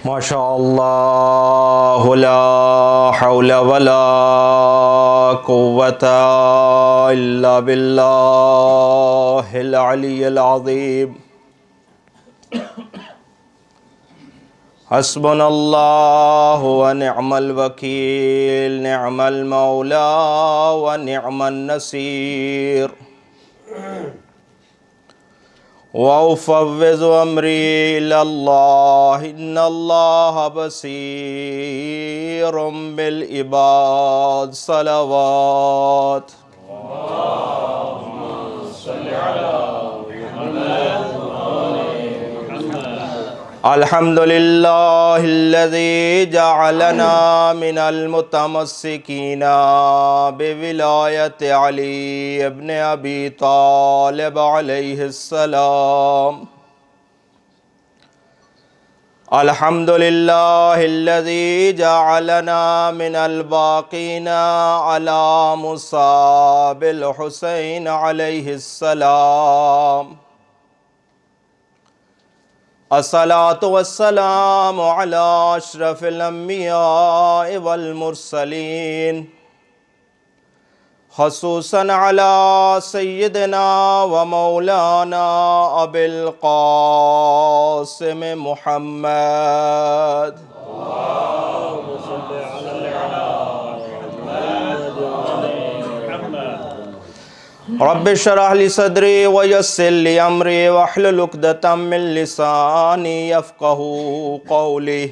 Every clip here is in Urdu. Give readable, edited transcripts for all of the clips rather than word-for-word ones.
ماشاء اللہ لا حول ولا قوة الا باللہ العلی العظیم حسبنا اللہ ونعم الوکیل نعم المولا ونعم النصیر وَأُفَوِّضُ أَمْرِي إِلَى اللَّهِ إِنَّ اللَّهَ بَصِيرٌ بِالْعِبَادِ صلوات الحمد للہ الذی جعلنا من المتمسکین بولایت علی ابن ابی طالب علیہ السلام الحمد للہ الذی جعلنا من الباقین علی مصاب الحسین علیہ السلام الصلاة والسلام على أشرف الأنبياء والمرسلين خصوصا على سيدنا ومولانا أبي القاسم محمد رب اشرح لي صدري ويسر لي امري واحلل عقدة من لساني يفقهوا قولي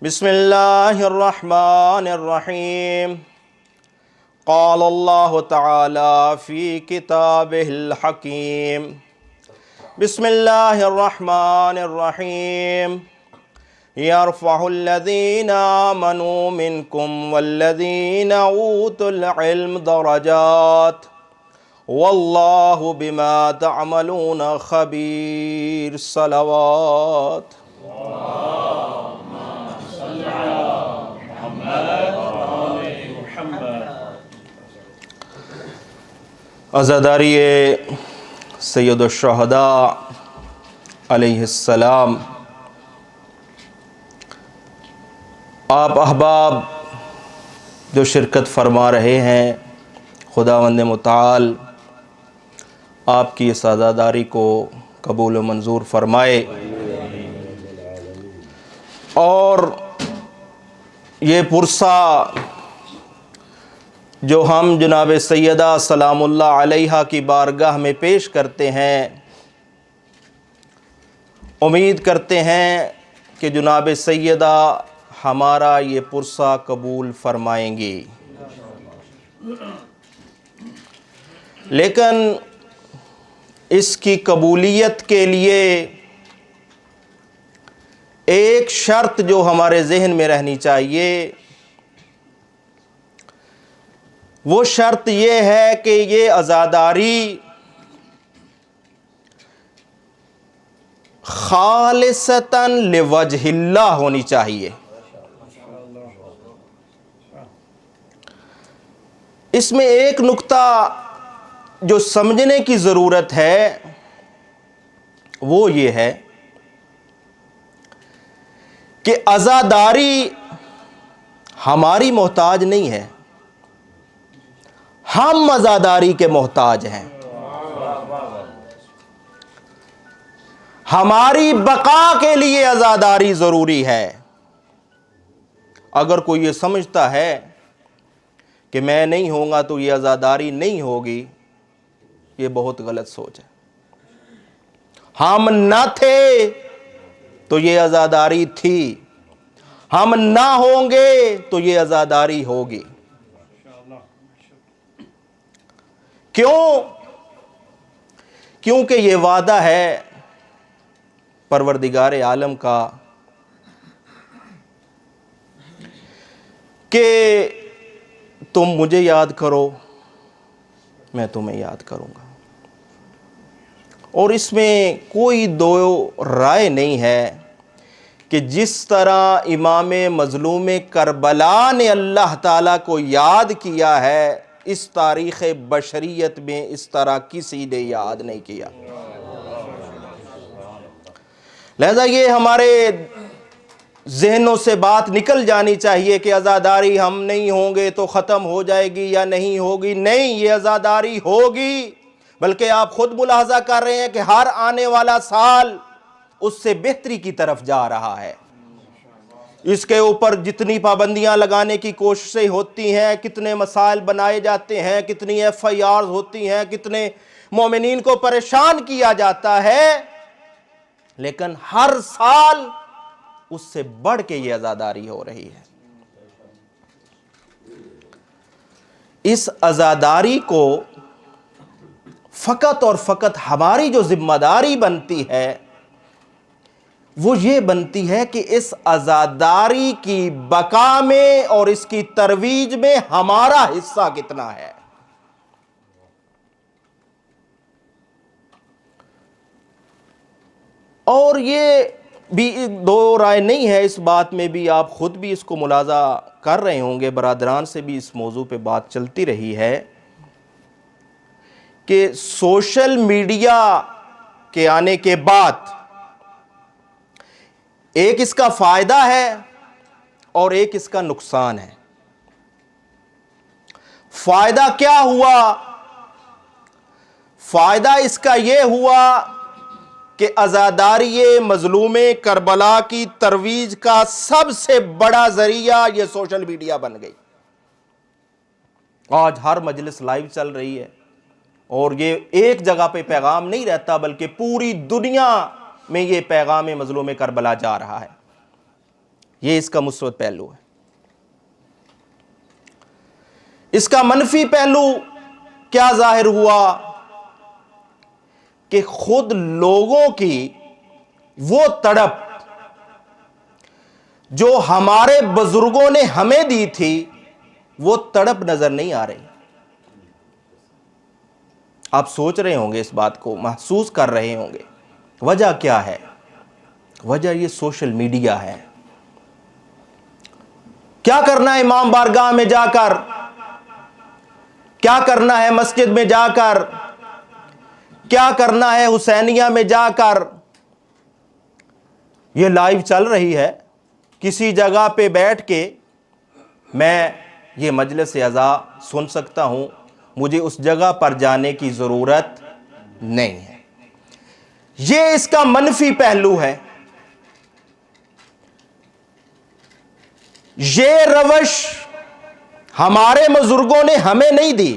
بسم الله الرحمن الرحيم قال الله تعالى في كتابه الحكيم بسم الله الرحمن الرحيم يرفع الذين آمنوا منكم والذين أوتوا العلم درجات والله بما تعملون خبير صلوات عزاداری سید الشہداء علیہ السلام، آپ احباب جو شرکت فرما رہے ہیں، خداوند متعال آپ کی اس عزاداری کو قبول و منظور فرمائے، اور یہ پرسہ جو ہم جناب سیدہ سلام اللہ علیہا کی بارگاہ میں پیش کرتے ہیں، امید کرتے ہیں کہ جناب سیدہ ہمارا یہ پرسہ قبول فرمائیں گی، لیکن اس کی قبولیت کے لیے ایک شرط جو ہمارے ذہن میں رہنی چاہیے، وہ شرط یہ ہے کہ یہ عزاداری خالصتاً لوجہ اللہ ہونی چاہیے۔ اس میں ایک نقطہ جو سمجھنے کی ضرورت ہے وہ یہ ہے کہ عزاداری ہماری محتاج نہیں ہے، ہم عزاداری کے محتاج ہیں۔ ہماری بقا کے لیے عزاداری ضروری ہے۔ اگر کوئی یہ سمجھتا ہے کہ میں نہیں ہوں گا تو یہ عزاداری نہیں ہوگی، یہ بہت غلط سوچ ہے۔ ہم نہ تھے تو یہ عزاداری تھی، ہم نہ ہوں گے تو یہ عزاداری ہوگی۔ کیوں؟ کیونکہ یہ وعدہ ہے پروردگار عالم کا کہ تم مجھے یاد کرو، میں تمہیں یاد کروں گا، اور اس میں کوئی دو رائے نہیں ہے کہ جس طرح امام مظلوم کربلا نے اللہ تعالیٰ کو یاد کیا ہے، اس تاریخ بشریت میں اس طرح کسی نے یاد نہیں کیا۔ لہذا یہ ہمارے ذہنوں سے بات نکل جانی چاہیے کہ عزاداری ہم نہیں ہوں گے تو ختم ہو جائے گی یا نہیں ہوگی. نہیں، یہ عزاداری ہوگی، بلکہ آپ خود ملاحظہ کر رہے ہیں کہ ہر آنے والا سال اس سے بہتری کی طرف جا رہا ہے. اس کے اوپر جتنی پابندیاں لگانے کی کوششیں ہوتی ہیں، کتنے مسائل بنائے جاتے ہیں، کتنی ایف آئی آرز ہوتی ہیں، کتنے مومنین کو پریشان کیا جاتا ہے، لیکن ہر سال اس سے بڑھ کے یہ عزاداری ہو رہی ہے. اس عزاداری کو فقط اور فقط ہماری جو ذمہ داری بنتی ہے وہ یہ بنتی ہے کہ اس عزاداری کی بقا میں اور اس کی ترویج میں ہمارا حصہ کتنا ہے. اور یہ بھی دو رائے نہیں ہے اس بات میں بھی، آپ خود بھی اس کو ملاحظہ کر رہے ہوں گے، برادران سے بھی اس موضوع پہ بات چلتی رہی ہے کہ سوشل میڈیا کے آنے کے بعد ایک اس کا فائدہ ہے اور ایک اس کا نقصان ہے. فائدہ کیا ہوا؟ فائدہ اس کا یہ ہوا کہ عزاداری مظلوم کربلا کی ترویج کا سب سے بڑا ذریعہ یہ سوشل میڈیا بن گئی. آج ہر مجلس لائیو چل رہی ہے، اور یہ ایک جگہ پہ پیغام نہیں رہتا بلکہ پوری دنیا میں یہ پیغام مظلوم کربلا جا رہا ہے. یہ اس کا مثبت پہلو ہے. اس کا منفی پہلو کیا ظاہر ہوا کہ خود لوگوں کی وہ تڑپ جو ہمارے بزرگوں نے ہمیں دی تھی وہ تڑپ نظر نہیں آ رہی. آپ سوچ رہے ہوں گے، اس بات کو محسوس کر رہے ہوں گے. وجہ کیا ہے؟ وجہ یہ سوشل میڈیا ہے. کیا کرنا ہے امام بارگاہ میں جا کر، کیا کرنا ہے مسجد میں جا کر، کیا کرنا ہے حسینیہ میں جا کر. یہ لائیو چل رہی ہے، کسی جگہ پہ بیٹھ کے میں یہ مجلس عزا سن سکتا ہوں، مجھے اس جگہ پر جانے کی ضرورت نہیں ہے. یہ اس کا منفی پہلو ہے. یہ روش ہمارے بزرگوں نے ہمیں نہیں دی.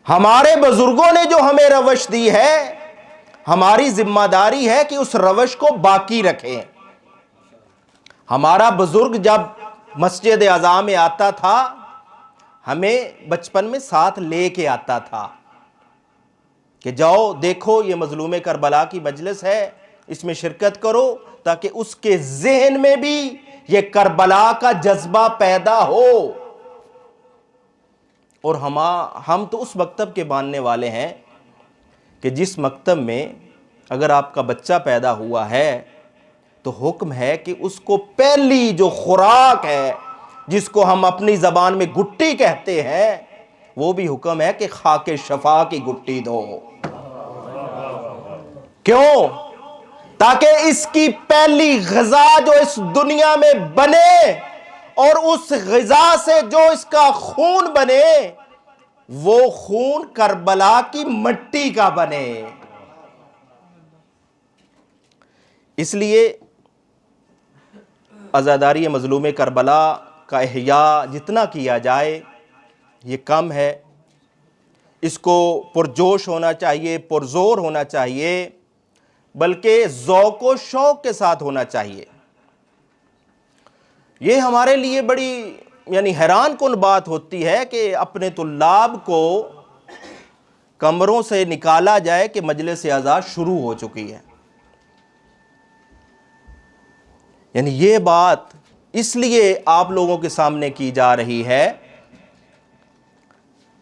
ہمارے بزرگوں نے جو ہمیں روش دی ہے، ہماری ذمہ داری ہے کہ اس روش کو باقی رکھیں. ہمارا بزرگ جب مسجد اعظم میں آتا تھا، ہمیں بچپن میں ساتھ لے کے آتا تھا کہ جاؤ دیکھو یہ مظلوم کربلا کی مجلس ہے، اس میں شرکت کرو، تاکہ اس کے ذہن میں بھی یہ کربلا کا جذبہ پیدا ہو. اور ہم تو اس مکتب کے ماننے والے ہیں کہ جس مکتب میں اگر آپ کا بچہ پیدا ہوا ہے تو حکم ہے کہ اس کو پہلی جو خوراک ہے، جس کو ہم اپنی زبان میں گٹی کہتے ہیں، وہ بھی حکم ہے کہ خاک شفا کی گٹی دو. کیوں؟ تاکہ اس کی پہلی غذا جو اس دنیا میں بنے، اور اس غذا سے جو اس کا خون بنے، وہ خون کربلا کی مٹی کا بنے. اس لیے عزاداری مظلوم کربلا کا احیاء جتنا کیا جائے یہ کم ہے. اس کو پرجوش ہونا چاہیے، پرزور ہونا چاہیے، بلکہ ذوق و شوق کے ساتھ ہونا چاہیے. یہ ہمارے لیے بڑی حیران کن بات ہوتی ہے کہ اپنے طلاب کو کمروں سے نکالا جائے کہ مجلس عزا شروع ہو چکی ہے. یہ بات اس لیے آپ لوگوں کے سامنے کی جا رہی ہے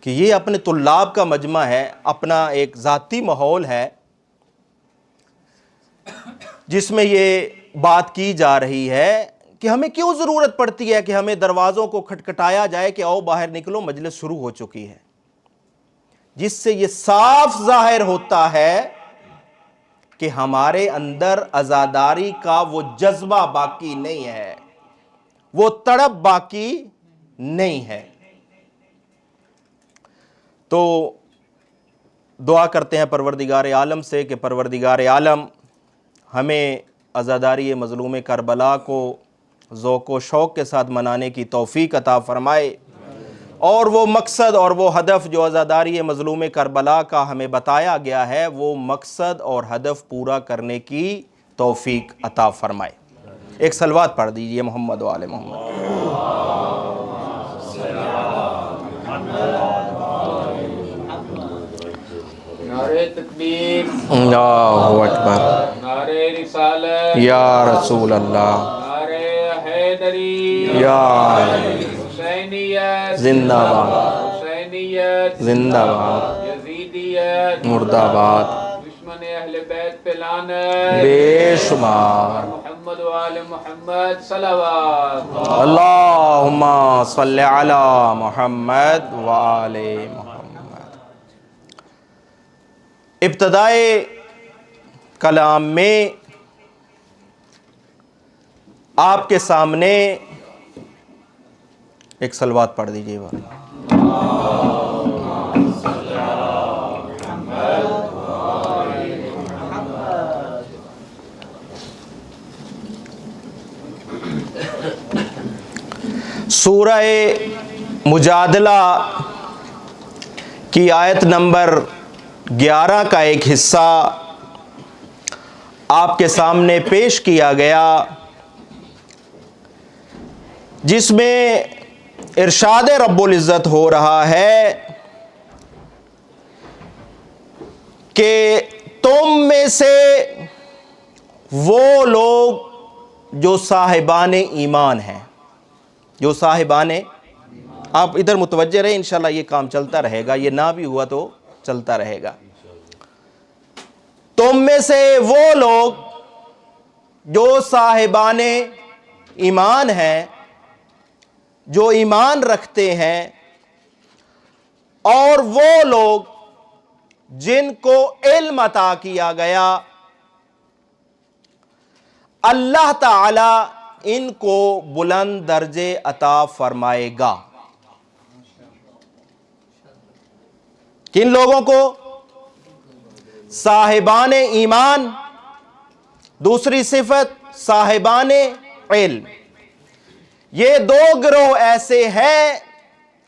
کہ یہ اپنے طلاب کا مجمع ہے، اپنا ایک ذاتی ماحول ہے جس میں یہ بات کی جا رہی ہے کہ ہمیں کیوں ضرورت پڑتی ہے کہ ہمیں دروازوں کو کھٹکھٹایا جائے کہ آؤ باہر نکلو مجلس شروع ہو چکی ہے. جس سے یہ صاف ظاہر ہوتا ہے کہ ہمارے اندر عزاداری کا وہ جذبہ باقی نہیں ہے، وہ تڑپ باقی نہیں ہے۔ تو دعا کرتے ہیں پروردگار عالم سے کہ پروردگار عالم ہمیں عزاداری مظلوم کربلا کو ذوق و شوق کے ساتھ منانے کی توفیق عطا فرمائے، اور وہ مقصد اور وہ ہدف جو عزاداری مظلوم کربلا کا ہمیں بتایا گیا ہے، وہ مقصد اور ہدف پورا کرنے کی توفیق عطا فرمائے۔ ایک صلوات پڑھ دیجئے محمد و آل محمد۔ نعرہ تکبیر، اللہ اکبر، نعرہ رسالت، یا رسول اللہ، نعرہ حیدری، یا حسینیت زندہ باد، حسینیت زندہ باد، یزیدیت مرد آباد، دشمن اہل بیت پہ لعنت، بے شمار۔ محمد و آل محمد صلوات۔ اللہم صلی علی محمد و آل محمد۔ ابتدائے کلام میں آپ کے سامنے ایک صلوات پڑھ دیجئے بھائی۔ سورہ مجادلہ کی آیت نمبر 11 کا ایک حصہ آپ کے سامنے پیش کیا گیا، جس میں ارشاد رب العزت ہو رہا ہے کہ تم میں سے وہ لوگ جو صاحبان ایمان ہیں، جو صاحبان، آپ ادھر متوجہ رہے، انشاءاللہ یہ کام چلتا رہے گا، یہ نہ بھی ہوا تو چلتا رہے گا۔ تم میں سے وہ لوگ جو صاحبان ایمان ہیں، جو ایمان رکھتے ہیں، اور وہ لوگ جن کو علم عطا کیا گیا، اللہ تعالی ان کو بلند درجے عطا فرمائے گا۔ کن لوگوں کو؟ صاحبان ایمان، دوسری صفت صاحبان علم۔ یہ دو گروہ ایسے ہیں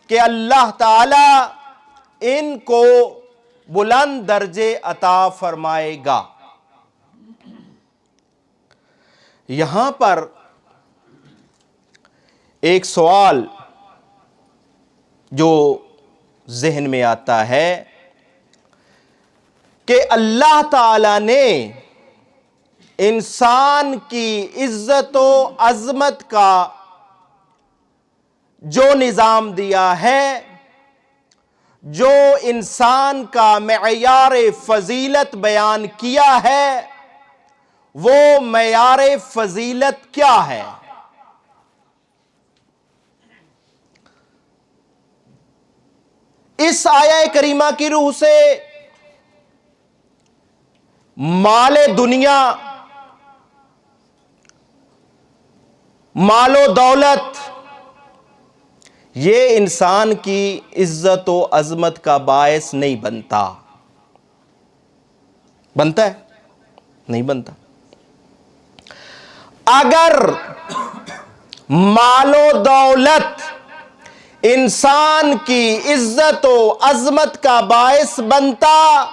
کہ اللہ تعالی ان کو بلند درجے عطا فرمائے گا۔ یہاں پر ایک سوال جو ذہن میں آتا ہے کہ اللہ تعالی نے انسان کی عزت و عظمت کا جو نظام دیا ہے، جو انسان کا معیار فضیلت بیان کیا ہے، وہ معیار فضیلت کیا ہے؟ اس آیہ کریمہ کی روح سے مال دنیا، مال و دولت، یہ انسان کی عزت و عظمت کا باعث نہیں بنتا۔ بنتا ہے؟ نہیں بنتا۔ اگر مال و دولت انسان کی عزت و عظمت کا باعث بنتا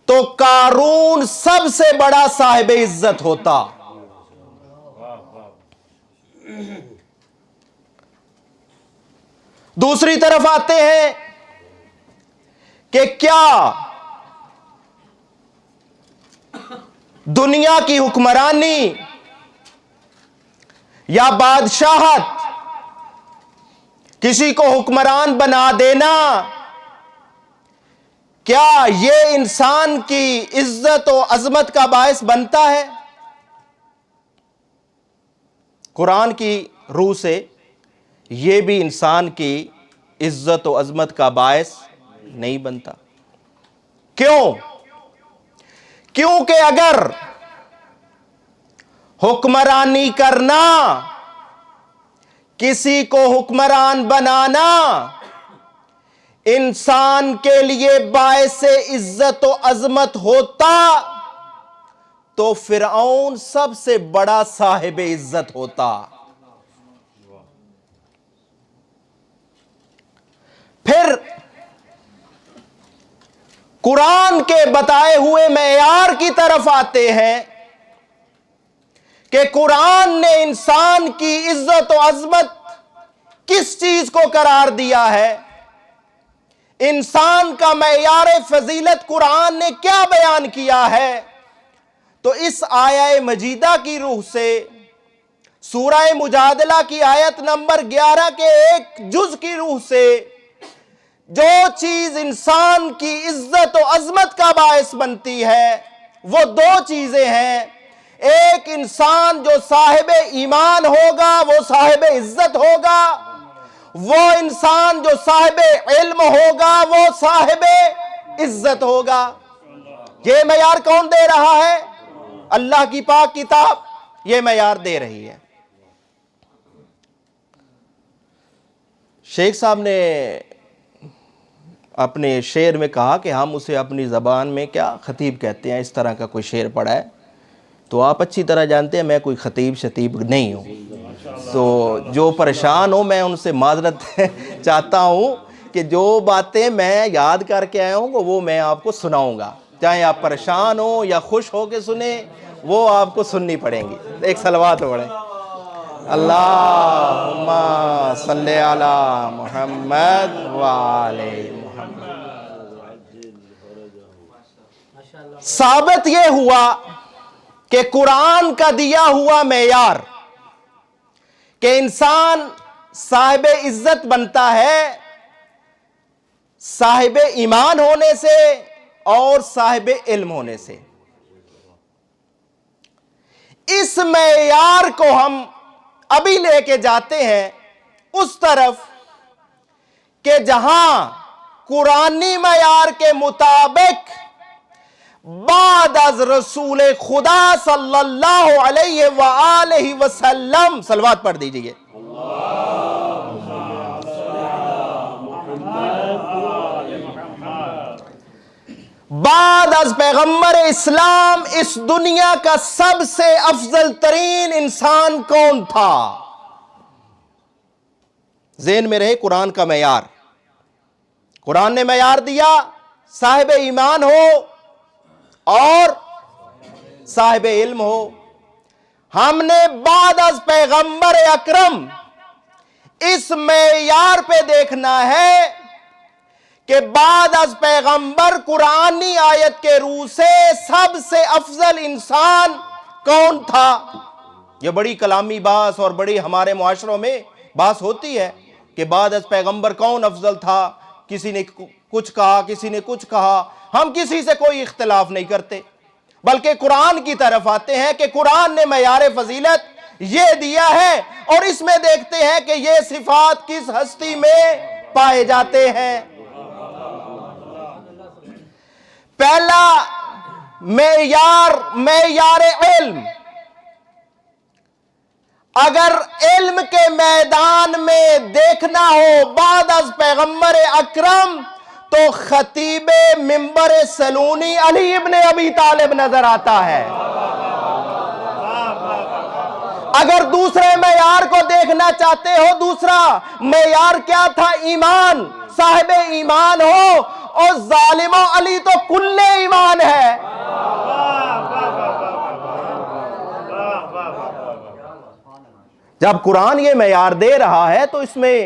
تو قارون سب سے بڑا صاحب عزت ہوتا۔ دوسری طرف آتے ہیں کہ کیا دنیا کی حکمرانی یا بادشاہت، کسی کو حکمران بنا دینا، کیا یہ انسان کی عزت و عظمت کا باعث بنتا ہے؟ قرآن کی روح سے یہ بھی انسان کی عزت و عظمت کا باعث نہیں بنتا۔ کیوں؟ کیونکہ اگر حکمرانی کرنا، کسی کو حکمران بنانا انسان کے لیے باعث عزت و عظمت ہوتا تو فرعون سب سے بڑا صاحب عزت ہوتا۔ پھر قرآن کے بتائے ہوئے معیار کی طرف آتے ہیں کہ قرآن نے انسان کی عزت و عظمت کس چیز کو قرار دیا ہے، انسان کا معیار فضیلت قرآن نے کیا بیان کیا ہے۔ تو اس آیہ مجیدہ کی روح سے سورہ مجادلہ کی آیت نمبر 11 کے ایک جز کی روح سے جو چیز انسان کی عزت و عظمت کا باعث بنتی ہے وہ دو چیزیں ہیں۔ ایک، انسان جو صاحب ایمان ہوگا وہ صاحب عزت ہوگا، وہ انسان جو صاحب علم ہوگا وہ صاحب عزت ہوگا۔ یہ معیار کون دے رہا ہے؟ اللہ کی پاک کتاب یہ معیار دے رہی ہے۔ شیخ صاحب نے اپنے شعر میں کہا کہ ہم اسے اپنی زبان میں کیا خطیب کہتے ہیں، اس طرح کا کوئی شعر پڑھا ہے۔ تو آپ اچھی طرح جانتے ہیں میں کوئی خطیب شتیب نہیں ہوں، تو جو پریشان ہوں میں ان سے معذرت چاہتا ہوں کہ جو باتیں میں یاد کر کے آیا ہوں وہ میں آپ کو سناؤں گا، چاہے آپ پریشان ہوں یا خوش ہو کے سنیں وہ آپ کو سننی پڑیں گی۔ ایک صلوات پڑھیں، اللہم صلی علی محمد وآلِ محمد۔ ثابت یہ ہوا کہ قرآن کا دیا ہوا معیار کہ انسان صاحب عزت بنتا ہے صاحب ایمان ہونے سے اور صاحب علم ہونے سے، اس معیار کو ہم ابھی لے کے جاتے ہیں اس طرف کہ جہاں قرآنی معیار کے مطابق بعد از رسول خدا صلی اللہ علیہ وآلہ وسلم، صلوات پڑھ دیجئے، بعد از پیغمبر اسلام اس دنیا کا سب سے افضل ترین انسان کون تھا؟ ذہن میں رہے قرآن کا معیار۔ قرآن نے معیار دیا صاحب ایمان ہو اور صاحب علم ہو۔ ہم نے بعد از پیغمبر اکرم اس معیار پہ دیکھنا ہے کہ بعد از پیغمبر قرآنی آیت کے روح سے سب سے افضل انسان کون تھا۔ یہ بڑی کلامی بحث اور بڑی ہمارے معاشروں میں بحث ہوتی ہے کہ بعد از پیغمبر کون افضل تھا، کسی نے کچھ کہا کسی نے کچھ کہا۔ ہم کسی سے کوئی اختلاف نہیں کرتے، بلکہ قرآن کی طرف آتے ہیں کہ قرآن نے معیار فضیلت یہ دیا ہے اور اس میں دیکھتے ہیں کہ یہ صفات کس ہستی میں پائے جاتے ہیں۔ پہلا معیار علم۔ اگر علم کے میدان میں دیکھنا ہو بعد از پیغمبر اکرم تو خطیب منبر سلونی علی ابن ابی طالب نظر آتا ہے۔ اگر دوسرے معیار کو دیکھنا چاہتے ہو، دوسرا معیار کیا تھا؟ ایمان، صاحب ایمان ہو، اور ظالم علی تو کل ایمان ہے۔ جب قرآن یہ معیار دے رہا ہے تو اس میں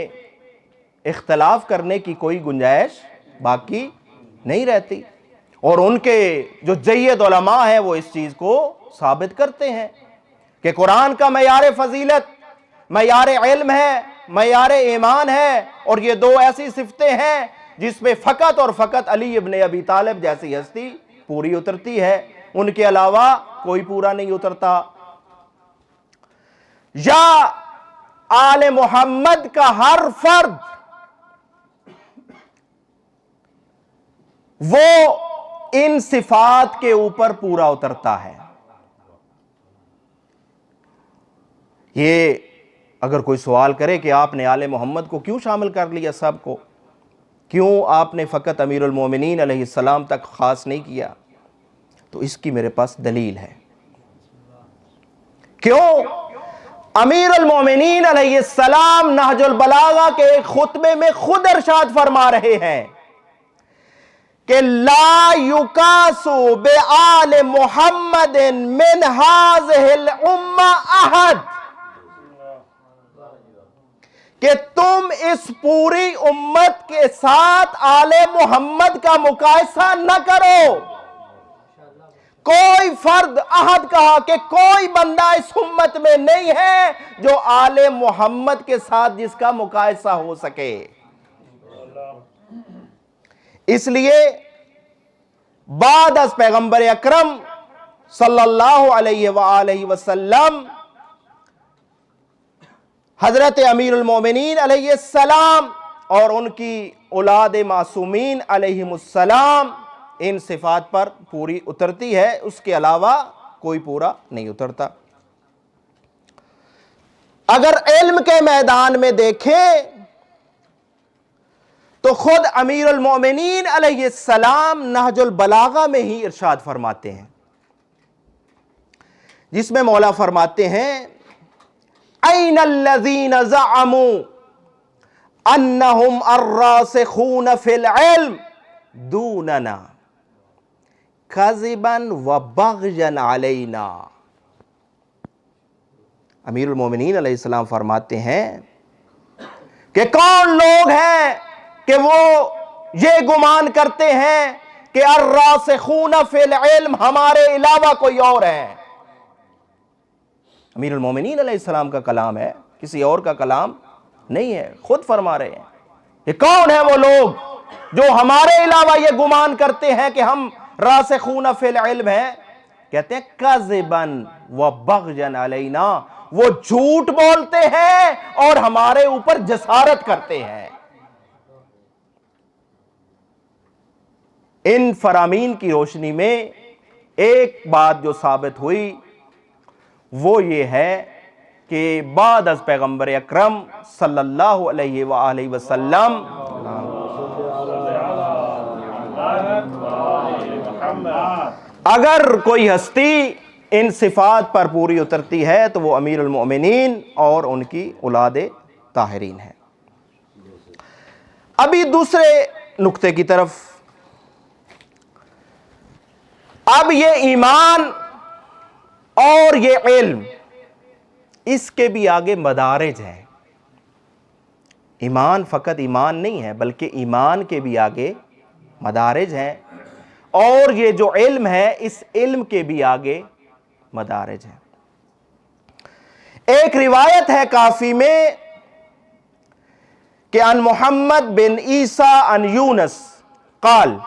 اختلاف کرنے کی کوئی گنجائش باقی نہیں رہتی، اور ان کے جو جید علماء ہیں وہ اس چیز کو ثابت کرتے ہیں کہ قرآن کا معیار فضیلت معیار علم ہے، معیار ایمان ہے، اور یہ دو ایسی صفتیں ہیں جس پہ فقط اور فقط علی ابن ابی طالب جیسی ہستی پوری اترتی ہے، ان کے علاوہ کوئی پورا نہیں اترتا۔ یا آل محمد کا ہر فرد وہ ان صفات کے اوپر پورا اترتا ہے۔ یہ اگر کوئی سوال کرے کہ آپ نے آل محمد کو کیوں شامل کر لیا، سب کو کیوں آپ نے فقط امیر المومنین علیہ السلام تک خاص نہیں کیا، تو اس کی میرے پاس دلیل ہے۔ کیوں؟ امیر المومنین علیہ السلام نہج البلاغہ کے ایک خطبے میں خود ارشاد فرما رہے ہیں کہ لا یکاس بآل محمد من هذه الامہ احد، کہ تم اس پوری امت کے ساتھ آل محمد کا مقایسہ نہ کرو۔ کوئی فرد، احد کہا کہ کوئی بندہ اس امت میں نہیں ہے جو آل محمد کے ساتھ جس کا مقایسہ ہو سکے۔ اس لیے بعد از پیغمبر اکرم صلی اللہ علیہ وآلہ وسلم حضرت امیر المومنین علیہ السلام اور ان کی اولاد معصومین علیہم السلام ان صفات پر پوری اترتی ہے، اس کے علاوہ کوئی پورا نہیں اترتا۔ اگر علم کے میدان میں دیکھیں تو خود امیر المومنین علیہ السلام نہج البلاغہ میں ہی ارشاد فرماتے ہیں، جس میں مولا فرماتے ہیں این الذین زعموا انہم الراسخون فی العلم دوننا کذبا وبغیا علینا۔ امیر المومنین علیہ السلام فرماتے ہیں کہ کون لوگ ہیں کہ وہ یہ گمان کرتے ہیں کہ الراسخون فی العلم ہمارے علاوہ کوئی اور ہے۔ امیر المومنین علیہ السلام کا کلام ہے، کسی اور کا کلام نہیں ہے، خود فرما رہے ہیں۔ یہ کون ہیں وہ لوگ جو ہمارے علاوہ یہ گمان کرتے ہیں کہ ہم راسخون فی العلم ہیں؟ کہتے ہیں کذبا وبغیا علینا، وہ جھوٹ بولتے ہیں اور ہمارے اوپر جسارت کرتے ہیں۔ ان فرامین کی روشنی میں ایک بات جو ثابت ہوئی وہ یہ ہے کہ بعد از پیغمبر اکرم صلی اللہ علیہ وآلہ وسلم اگر کوئی ہستی ان صفات پر پوری اترتی ہے تو وہ امیر المؤمنین اور ان کی اولاد طاہرین ہے۔ ابھی دوسرے نقطے کی طرف، اب یہ ایمان اور یہ علم، اس کے بھی آگے مدارج ہیں۔ ایمان فقط ایمان نہیں ہے بلکہ ایمان کے بھی آگے مدارج ہیں، اور یہ جو علم ہے اس علم کے بھی آگے مدارج ہیں۔ ایک روایت ہے کافی میں کہ عن محمد بن عیسیٰ عن یونس قال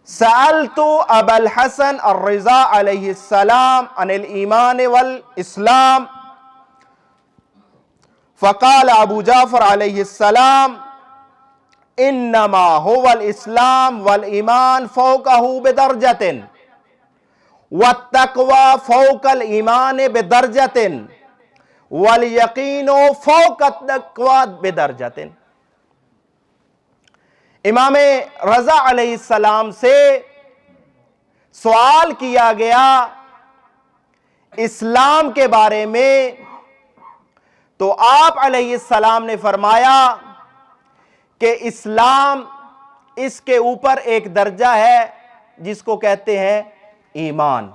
سألت ابا الحسن الرضا علیہ السلام عن الایمان والاسلام فقال ابو جعفر علیہ السلام انما هو الاسلام والایمان فوقہ بدرجۃ والتقوى فوق الایمان بدرجۃ والیقین فوق التقوى بدرجۃ۔ امام رضا علیہ السلام سے سوال کیا گیا اسلام کے بارے میں، تو آپ علیہ السلام نے فرمایا کہ اسلام، اس کے اوپر ایک درجہ ہے جس کو کہتے ہیں ایمان،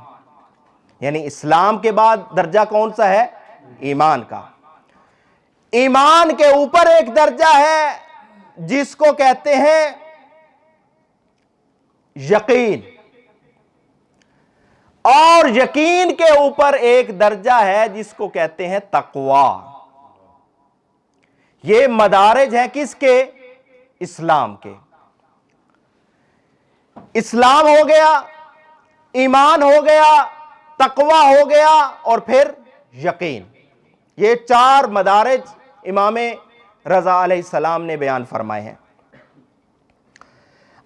یعنی اسلام کے بعد درجہ کون سا ہے؟ ایمان کا۔ ایمان کے اوپر ایک درجہ ہے جس کو کہتے ہیں یقین، اور یقین کے اوپر ایک درجہ ہے جس کو کہتے ہیں تقوی۔ یہ مدارج ہیں کس کے؟ اسلام کے۔ اسلام ہو گیا، ایمان ہو گیا، تقوی ہو گیا، اور پھر یقین۔ یہ چار مدارج امام رضا علیہ السلام نے بیان فرمائے ہیں۔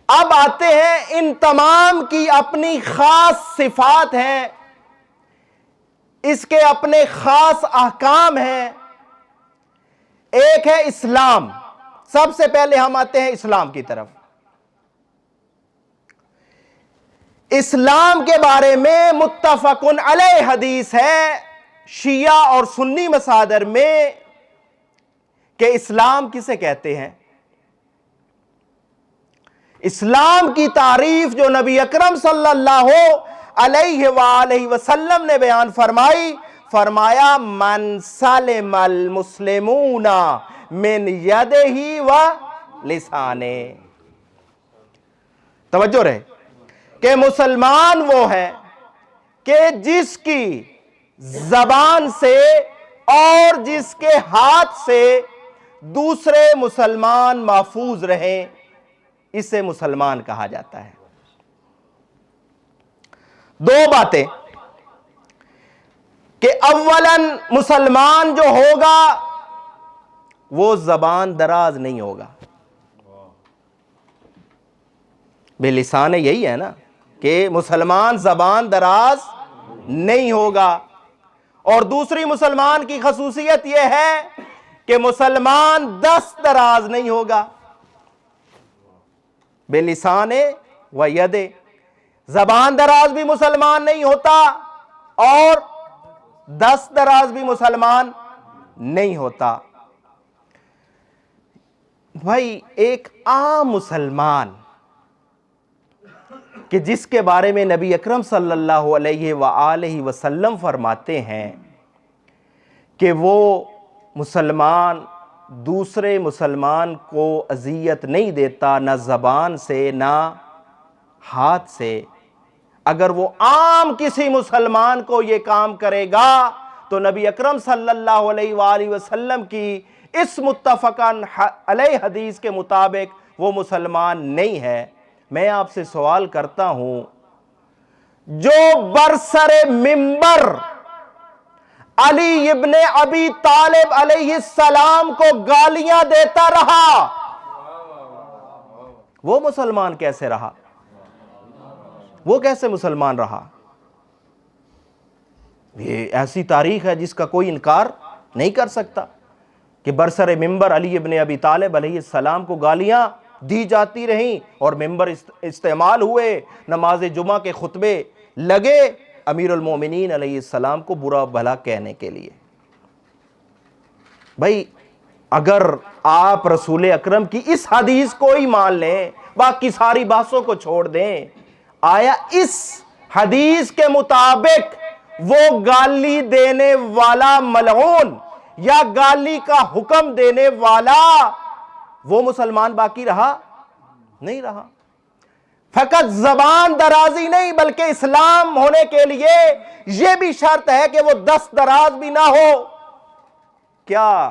اب آتے ہیں، ان تمام کی اپنی خاص صفات ہیں، اس کے اپنے خاص احکام ہیں۔ ایک ہے اسلام۔ سب سے پہلے ہم آتے ہیں اسلام کی طرف۔ اسلام کے بارے میں متفقن علیہ حدیث ہے شیعہ اور سنی مصادر میں کہ اسلام کسے کہتے ہیں۔ اسلام کی تعریف جو نبی اکرم صلی اللہ علیہ وآلہ وسلم نے بیان فرمائی، فرمایا من سلم المسلمون من یدہ و لسانہ۔ توجہ رہے کہ مسلمان وہ ہے کہ جس کی زبان سے اور جس کے ہاتھ سے دوسرے مسلمان محفوظ رہیں، اسے مسلمان کہا جاتا ہے۔ دو باتیں کہ اولاً مسلمان جو ہوگا وہ زبان دراز نہیں ہوگا۔ بے لسان یہی ہے نا کہ مسلمان زبان دراز نہیں ہوگا۔ اور دوسری مسلمان کی خصوصیت یہ ہے کہ مسلمان دست دراز نہیں ہوگا۔ بے لسان و ید، زبان دراز بھی مسلمان نہیں ہوتا اور دست دراز بھی مسلمان نہیں ہوتا۔ بھائی ایک عام مسلمان کہ جس کے بارے میں نبی اکرم صلی اللہ علیہ وآلہ وسلم فرماتے ہیں کہ وہ مسلمان دوسرے مسلمان کو اذیت نہیں دیتا، نہ زبان سے نہ ہاتھ سے۔ اگر وہ عام کسی مسلمان کو یہ کام کرے گا تو نبی اکرم صلی اللہ علیہ وآلہ وسلم کی اس متفقن علیہ حدیث کے مطابق وہ مسلمان نہیں ہے۔ میں آپ سے سوال کرتا ہوں، جو برسر منبر علی ابن ابی طالب علیہ السلام کو گالیاں دیتا رہا، وہ مسلمان کیسے رہا؟ وہ کیسے مسلمان رہا؟ یہ ایسی تاریخ ہے جس کا کوئی انکار نہیں کر سکتا کہ برسر منبر علی ابن ابی طالب علیہ السلام کو گالیاں دی جاتی رہیں اور منبر استعمال ہوئے، نماز جمعہ کے خطبے لگے امیر المومنین علیہ السلام کو برا بھلا کہنے کے لیے۔ بھائی اگر آپ رسول اکرم کی اس حدیث کو ہی مان لیں، باقی ساری بحثوں کو چھوڑ دیں، آیا اس حدیث کے مطابق وہ گالی دینے والا ملعون یا گالی کا حکم دینے والا وہ مسلمان باقی رہا؟ نہیں رہا۔ فقط زبان درازی نہیں بلکہ اسلام ہونے کے لیے یہ بھی شرط ہے کہ وہ دست دراز بھی نہ ہو۔ کیا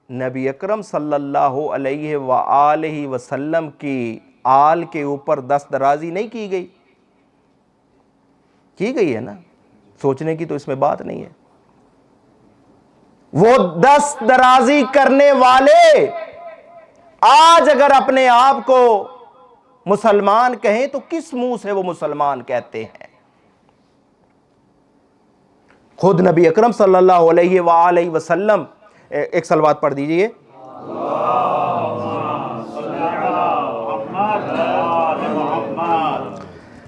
نبی اکرم صلی اللہ علیہ وآلہ وسلم کی آل کے اوپر دست درازی نہیں کی گئی؟ کی گئی ہے نا، سوچنے کی تو اس میں بات نہیں ہے۔ وہ دست درازی کرنے والے آج اگر اپنے آپ کو مسلمان کہیں تو کس منہ سے وہ مسلمان کہتے ہیں؟ خود نبی اکرم صلی اللہ علیہ وآلہ وسلم، ایک صلوات پڑھ دیجئے،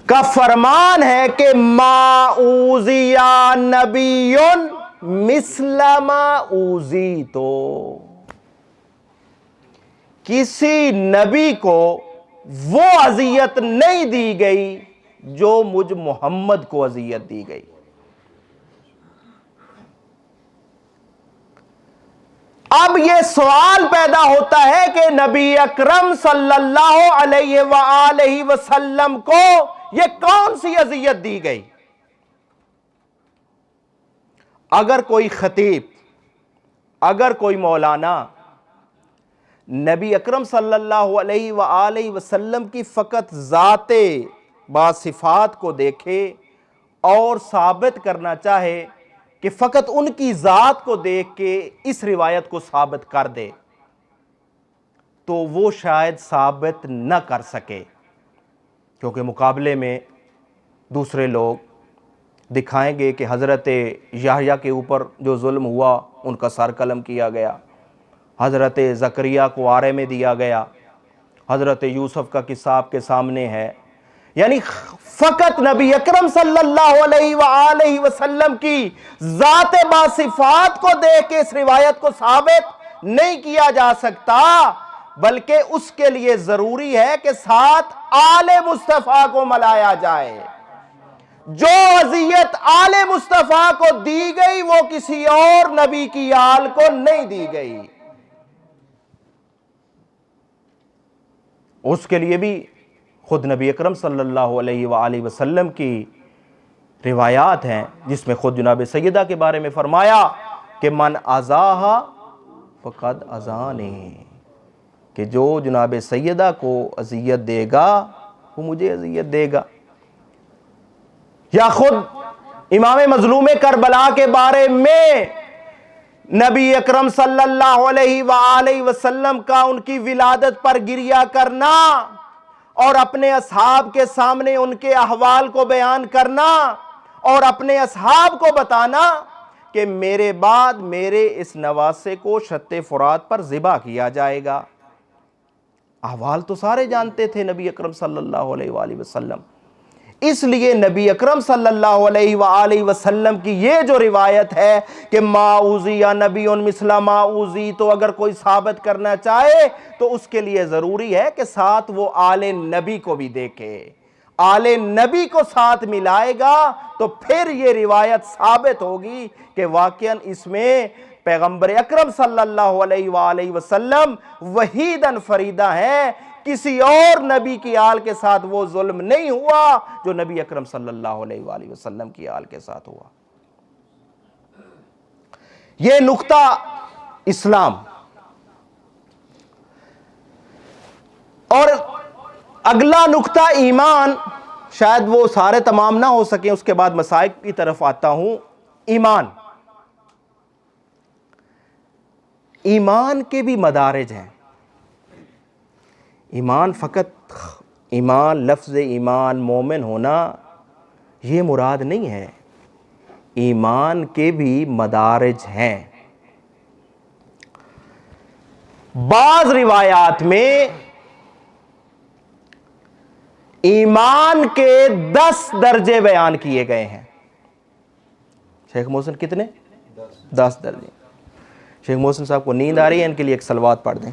کا فرمان ہے کہ ما اوذی نبی مثل ما اوذیت، کسی نبی کو وہ اذیت نہیں دی گئی جو مجھ محمد کو اذیت دی گئی۔ اب یہ سوال پیدا ہوتا ہے کہ نبی اکرم صلی اللہ علیہ وآلہ وسلم کو یہ کون سی اذیت دی گئی؟ اگر کوئی خطیب، اگر کوئی مولانا نبی اکرم صلی اللہ علیہ وآلہ وسلم کی فقط ذات باصفات کو دیکھے اور ثابت کرنا چاہے کہ فقط ان کی ذات کو دیکھ کے اس روایت کو ثابت کر دے، تو وہ شاید ثابت نہ کر سکے، کیونکہ مقابلے میں دوسرے لوگ دکھائیں گے کہ حضرت یحییٰ کے اوپر جو ظلم ہوا ان کا سر قلم کیا گیا، حضرت زکریا کو آرے میں دیا گیا، حضرت یوسف کا قصہ آپ کے سامنے ہے۔ یعنی فقط نبی اکرم صلی اللہ علیہ وآلہ وسلم کی ذات باصفات کو دیکھ کے اس روایت کو ثابت نہیں کیا جا سکتا، بلکہ اس کے لیے ضروری ہے کہ ساتھ آل مصطفیٰ کو ملایا جائے۔ جو اذیت آل مصطفیٰ کو دی گئی وہ کسی اور نبی کی آل کو نہیں دی گئی۔ اس کے لیے بھی خود نبی اکرم صلی اللہ علیہ وآلہ وسلم کی روایات ہیں، جس میں خود جناب سیدہ کے بارے میں فرمایا کہ من اذاہا فقد اذانی، کہ جو جناب سیدہ کو اذیت دے گا وہ مجھے اذیت دے گا۔ یا خود امام مظلوم کربلا کے بارے میں نبی اکرم صلی اللہ علیہ وآلہ وسلم کا ان کی ولادت پر گریہ کرنا اور اپنے اصحاب کے سامنے ان کے احوال کو بیان کرنا اور اپنے اصحاب کو بتانا کہ میرے بعد میرے اس نواسے کو شط فرات پر ذبح کیا جائے گا۔ احوال تو سارے جانتے تھے نبی اکرم صلی اللہ علیہ وآلہ وسلم، اس لیے نبی اکرم صلی اللہ علیہ وآلہ وسلم کی یہ جو روایت ہے کہ ما اوذی یا نبی مثل ما اوذی، تو اگر کوئی ثابت کرنا چاہے تو اس کے لیے ضروری ہے کہ ساتھ وہ آل نبی کو بھی دیکھے، آل نبی کو ساتھ ملائے گا تو پھر یہ روایت ثابت ہوگی کہ واقعاً اس میں پیغمبر اکرم صلی اللہ علیہ وآلہ وسلم وحیداً فریدہ ہیں، کسی اور نبی کی آل کے ساتھ وہ ظلم نہیں ہوا جو نبی اکرم صلی اللہ علیہ وآلہ وسلم کی آل کے ساتھ ہوا۔ یہ نقطہ اسلام۔ اور اگلا نقطہ ایمان، شاید وہ سارے تمام نہ ہو سکیں، اس کے بعد مسائل کی طرف آتا ہوں۔ ایمان، ایمان کے بھی مدارج ہیں۔ ایمان فقط ایمان، لفظ ایمان مومن ہونا یہ مراد نہیں ہے، ایمان کے بھی مدارج ہیں۔ بعض روایات میں ایمان کے 10 درجے بیان کیے گئے ہیں۔ شیخ محسن کتنے؟ 10 درجے۔ شیخ محسن صاحب کو نیند آ رہی ہے، ان کے لیے ایک صلوات پڑھ دیں۔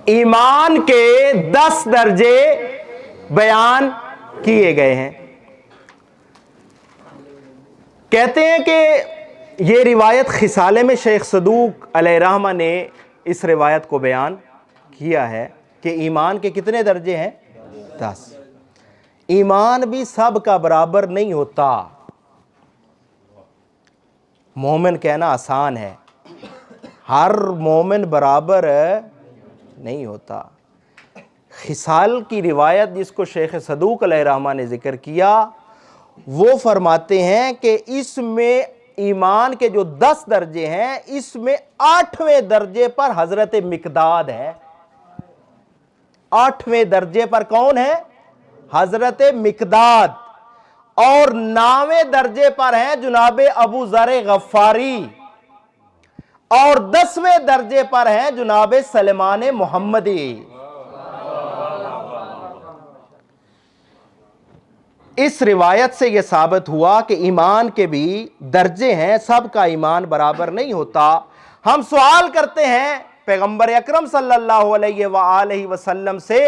ایمان کے 10 درجے بیان کیے گئے ہیں۔ کہتے ہیں کہ یہ روایت خصالے میں شیخ صدوق علیہ رحمہ نے اس روایت کو بیان کیا ہے کہ ایمان کے کتنے درجے ہیں؟ 10۔ ایمان بھی سب کا برابر نہیں ہوتا۔ مومن کہنا آسان ہے، ہر مومن برابر نہیں ہوتا۔ خصال کی روایت جس کو شیخ صدوق علیہ رحمہ نے ذکر کیا، وہ فرماتے ہیں کہ اس میں ایمان کے جو 10 درجے ہیں، اس میں 8ویں درجے پر حضرت مقداد ہے۔ 8ویں درجے پر کون ہے؟ حضرت مقداد۔ اور 9ویں درجے پر ہیں جناب ابو ذر غفاری، اور 10ویں درجے پر ہیں جناب سلمان محمدی۔ اس روایت سے یہ ثابت ہوا کہ ایمان کے بھی درجے ہیں، سب کا ایمان برابر نہیں ہوتا۔ ہم سوال کرتے ہیں پیغمبر اکرم صلی اللہ علیہ وآلہ وسلم سے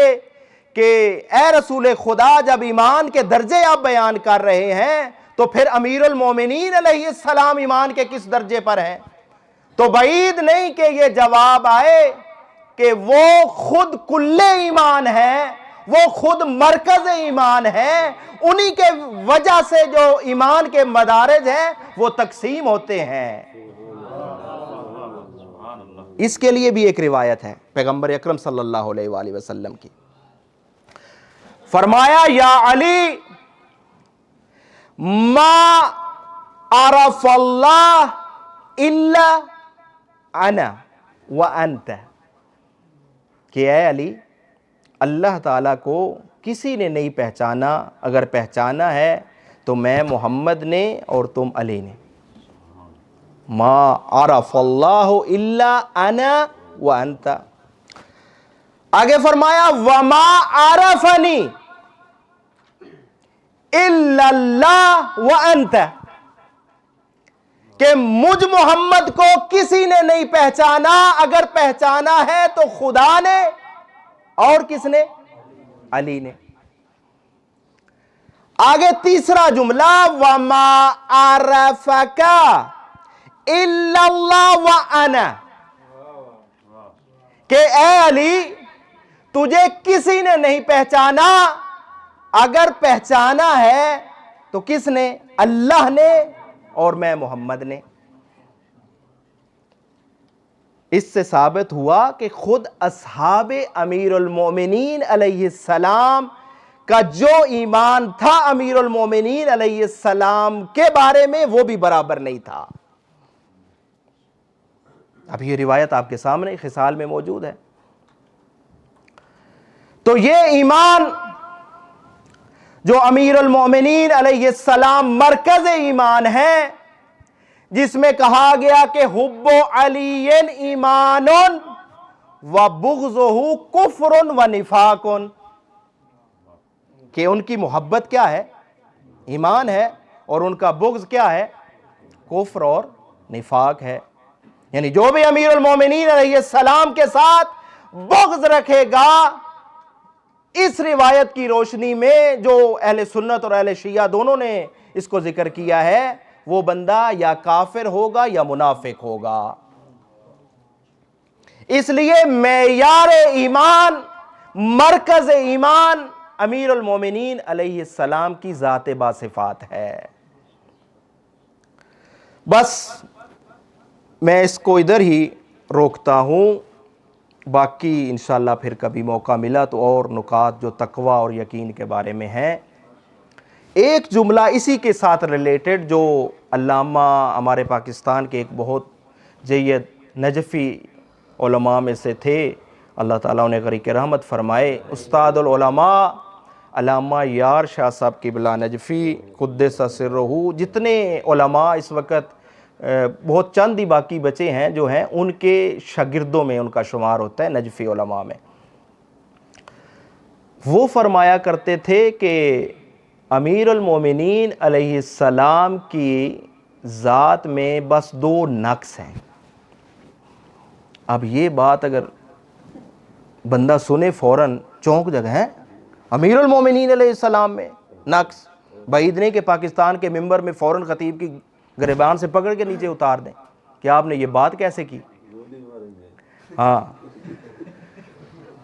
کہ اے رسول خدا، جب ایمان کے درجے آپ بیان کر رہے ہیں تو پھر امیر المومنین علیہ السلام ایمان کے کس درجے پر ہیں؟ تو بعید نہیں کہ یہ جواب آئے کہ وہ خود کل ایمان ہے، وہ خود مرکز ایمان ہے، انہی کے وجہ سے جو ایمان کے مدارج ہیں وہ تقسیم ہوتے ہیں۔ اس کے لیے بھی ایک روایت ہے پیغمبر اکرم صلی اللہ علیہ وآلہ وسلم کی، فرمایا یا علی ما عرف اللہ الا انا وانت، کہ اے علی اللہ تعالیٰ کو کسی نے نہیں پہچانا، اگر پہچانا ہے تو میں محمد نے اور تم علی نے. ما عرف اللہ الا انا وانت. آگے فرمایا وما عرفنی الا اللہ وانت، کہ مجھ محمد کو کسی نے نہیں پہچانا، اگر پہچانا ہے تو خدا نے اور کس نے؟ علی نے. آگے تیسرا جملہ وما عرفک الا اللہ وانا، کہ اے علی تجھے کسی نے نہیں پہچانا، اگر پہچانا ہے تو کس نے؟ اللہ نے اور میں محمد نے. اس سے ثابت ہوا کہ خود اصحاب امیر المومنین علیہ السلام کا جو ایمان تھا امیر المومنین علیہ السلام کے بارے میں وہ بھی برابر نہیں تھا. اب یہ روایت آپ کے سامنے خصال میں موجود ہے. تو یہ ایمان جو امیر المومنین علیہ السلام مرکز ایمان ہے، جس میں کہا گیا کہ حب علی ایمان و بغضہ کفر و نفاق، کہ ان کی محبت کیا ہے؟ ایمان ہے، اور ان کا بغض کیا ہے؟ کفر اور نفاق ہے. یعنی جو بھی امیر المومنین علیہ السلام کے ساتھ بغض رکھے گا، اس روایت کی روشنی میں جو اہل سنت اور اہل شیعہ دونوں نے اس کو ذکر کیا ہے، وہ بندہ یا کافر ہوگا یا منافق ہوگا. اس لیے معیار ایمان، مرکز ایمان امیر المومنین علیہ السلام کی ذات باصفات ہے. بس میں اس کو ادھر ہی روکتا ہوں، باقی انشاءاللہ پھر کبھی موقع ملا تو اور نکات جو تقوی اور یقین کے بارے میں ہیں. ایک جملہ اسی کے ساتھ ریلیٹڈ جو علامہ ہمارے پاکستان کے ایک بہت جید نجفی علماء میں سے تھے، اللہ تعالیٰ انہیں غریق رحمت فرمائے، استاد العلماء علامہ یار شاہ صاحب قبلہ نجفی قدس سرہ، جتنے علماء اس وقت بہت چند ہی باقی بچے ہیں جو ہیں، ان کے شاگردوں میں ان کا شمار ہوتا ہے نجفی علماء میں. وہ فرمایا کرتے تھے کہ امیر المومنین علیہ السلام کی ذات میں بس 2 نقص ہیں. اب یہ بات اگر بندہ سنے فوراً چونک جگہ ہے، امیر المومنین علیہ السلام میں نقص، بعید نہیں کہ پاکستان کے ممبر میں فوراً خطیب کی گریبان سے پکڑ کے نیچے اتار دیں کہ آپ نے یہ بات کیسے کی. ہاں،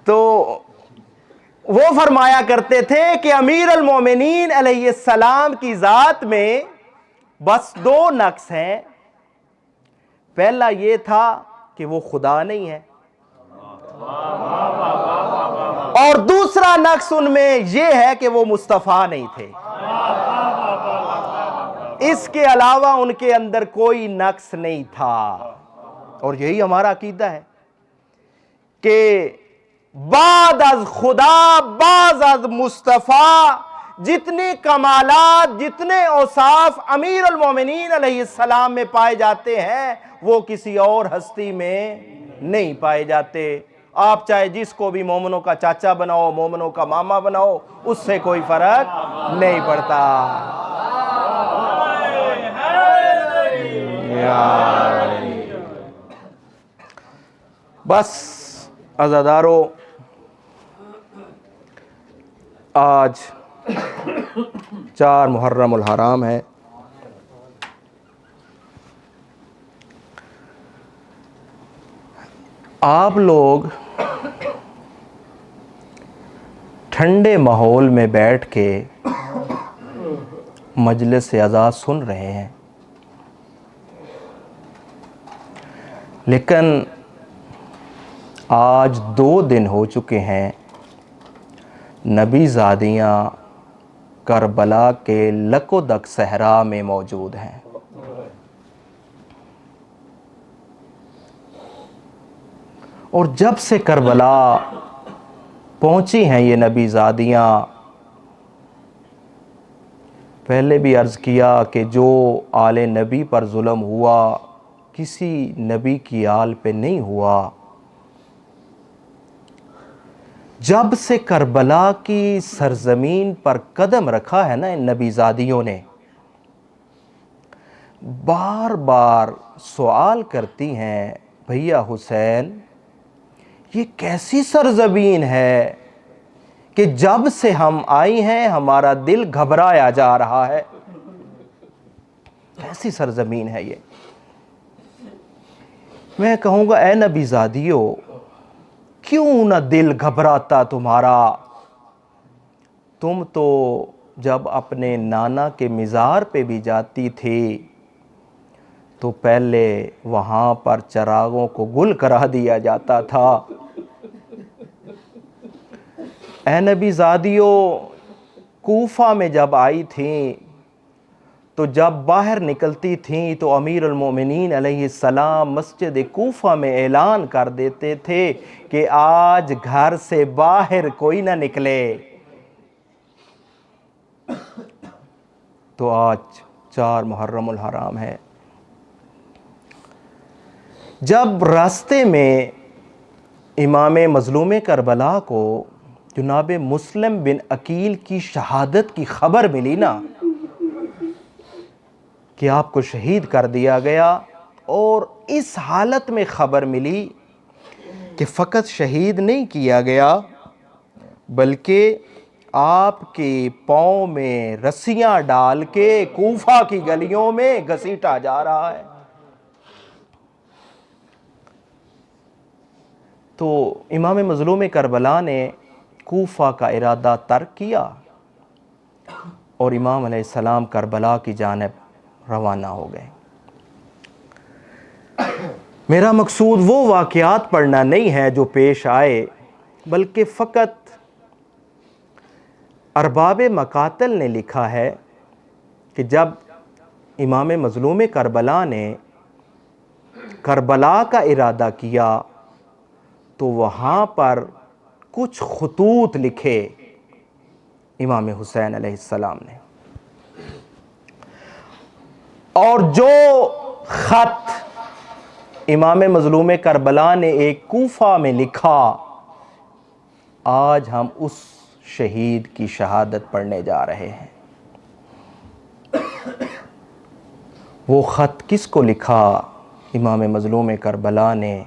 تو وہ فرمایا کرتے تھے کہ امیر المومنین علیہ السلام کی ذات میں بس 2 نقص ہیں. پہلا یہ تھا کہ وہ خدا نہیں ہے، اور دوسرا نقص ان میں یہ ہے کہ وہ مصطفیٰ نہیں تھے. اس کے علاوہ ان کے اندر کوئی نقص نہیں تھا. اور یہی ہمارا عقیدہ ہے کہ بعد از خدا، بعد از مصطفیٰ، جتنے کمالات، جتنے اوصاف امیر المومنین علیہ السلام میں پائے جاتے ہیں، وہ کسی اور ہستی میں نہیں پائے جاتے. آپ چاہے جس کو بھی مومنوں کا چاچا بناؤ، مومنوں کا ماما بناؤ، اس سے کوئی فرق نہیں پڑتا. بس عزادارو، آج 4 محرم الحرام ہے. آپ لوگ ٹھنڈے ماحول میں بیٹھ کے مجلس عزا سن رہے ہیں، لیکن آج 2 دن ہو چکے ہیں نبی زادیاں کربلا کے لکودک صحرا میں موجود ہیں. اور جب سے کربلا پہنچی ہیں یہ نبی زادیاں، پہلے بھی عرض کیا کہ جو آل نبی پر ظلم ہوا کسی نبی کی آل پہ نہیں ہوا۔ جب سے کربلا کی سرزمین پر قدم رکھا ہے نا ان نبی زادیوں نے، بار بار سوال کرتی ہیں بھیا حسین یہ کیسی سرزمین ہے کہ جب سے ہم آئی ہیں ہمارا دل گھبرایا جا رہا ہے، کیسی سرزمین ہے یہ؟ میں کہوں گا اے نبی زادیو کیوں نہ دل گھبراتا تمہارا؟ تم تو جب اپنے نانا کے مزار پہ بھی جاتی تھی تو پہلے وہاں پر چراغوں کو گل کرا دیا جاتا تھا۔ اے نبی زادیو کوفہ میں جب آئی تھیں تو جب باہر نکلتی تھیں تو امیر المومنین علیہ السلام مسجد کوفہ میں اعلان کر دیتے تھے کہ آج گھر سے باہر کوئی نہ نکلے۔ تو آج 4 محرم الحرام ہے۔ جب راستے میں امام مظلوم کربلا کو جناب مسلم بن عقیل کی شہادت کی خبر ملی نا کہ آپ کو شہید کر دیا گیا، اور اس حالت میں خبر ملی کہ فقط شہید نہیں کیا گیا بلکہ آپ کے پاؤں میں رسیاں ڈال کے کوفہ کی گلیوں میں گھسیٹا جا رہا ہے۔ تو امام مظلوم کربلا نے کوفہ کا ارادہ ترک کیا اور امام علیہ السلام کربلا کی جانب روانہ ہو گئے۔ میرا مقصود وہ واقعات پڑھنا نہیں ہے جو پیش آئے، بلکہ فقط ارباب مقاتل نے لکھا ہے کہ جب امام مظلوم کربلا نے کربلا کا ارادہ کیا تو وہاں پر کچھ خطوط لکھے امام حسین علیہ السلام نے، اور جو خط امام مظلوم کربلا نے ایک کوفہ میں لکھا آج ہم اس شہید کی شہادت پڑھنے جا رہے ہیں۔ وہ خط کس کو لکھا امام مظلوم کربلا نے؟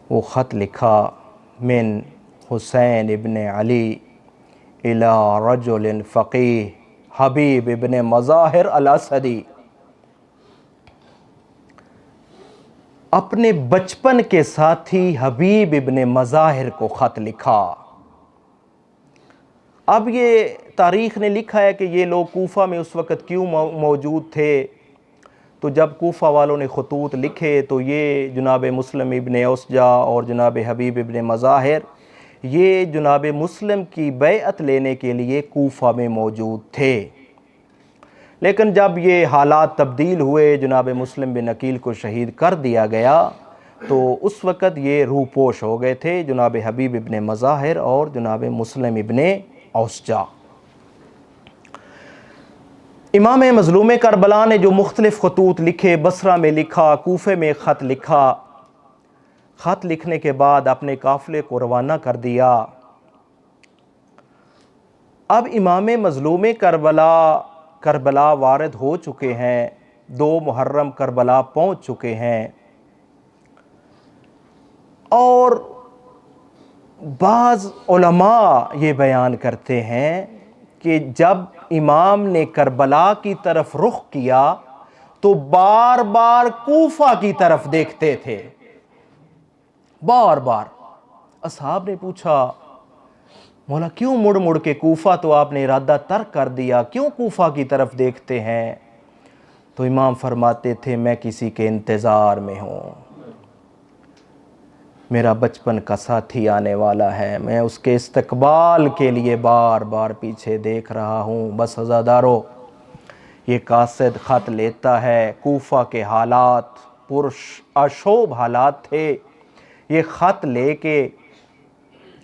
وہ خط لکھا من حسین ابن علی الی رجل فقیہ حبیب ابن مظاہر الاسدی، اپنے بچپن کے ساتھی حبیب ابن مظاہر کو خط لکھا۔ اب یہ تاریخ نے لکھا ہے کہ یہ لوگ کوفہ میں اس وقت کیوں موجود تھے، تو جب کوفہ والوں نے خطوط لکھے تو یہ جناب مسلم ابن اوسجا اور جناب حبیب ابن مظاہر یہ جناب مسلم کی بیعت لینے کے لیے کوفہ میں موجود تھے، لیکن جب یہ حالات تبدیل ہوئے، جناب مسلم بن عقیل کو شہید کر دیا گیا، تو اس وقت یہ روپوش ہو گئے تھے جناب حبیب ابن مظاہر اور جناب مسلم ابن اوسجا۔ امام مظلوم کربلا نے جو مختلف خطوط لکھے، بصرہ میں لکھا، کوفے میں خط لکھا، خط لکھنے کے بعد اپنے قافلے کو روانہ کر دیا۔ اب امام مظلوم کربلا وارد ہو چکے ہیں، 2 محرم کربلا پہنچ چکے ہیں، اور بعض علماء یہ بیان کرتے ہیں کہ جب امام نے کربلا کی طرف رخ کیا تو بار بار کوفہ کی طرف دیکھتے تھے، بار بار۔ اصحاب نے پوچھا مولا کیوں مڑ مڑ کے کوفہ تو آپ نے ارادہ ترک کر دیا، کیوں کوفہ کی طرف دیکھتے ہیں؟ تو امام فرماتے تھے میں کسی کے انتظار میں ہوں، میرا بچپن کا ساتھی آنے والا ہے، میں اس کے استقبال کے لیے بار بار پیچھے دیکھ رہا ہوں۔ بس عزادارو یہ قاصد خط لیتا ہے، کوفہ کے حالات پرشوب حالات تھے، یہ خط لے کے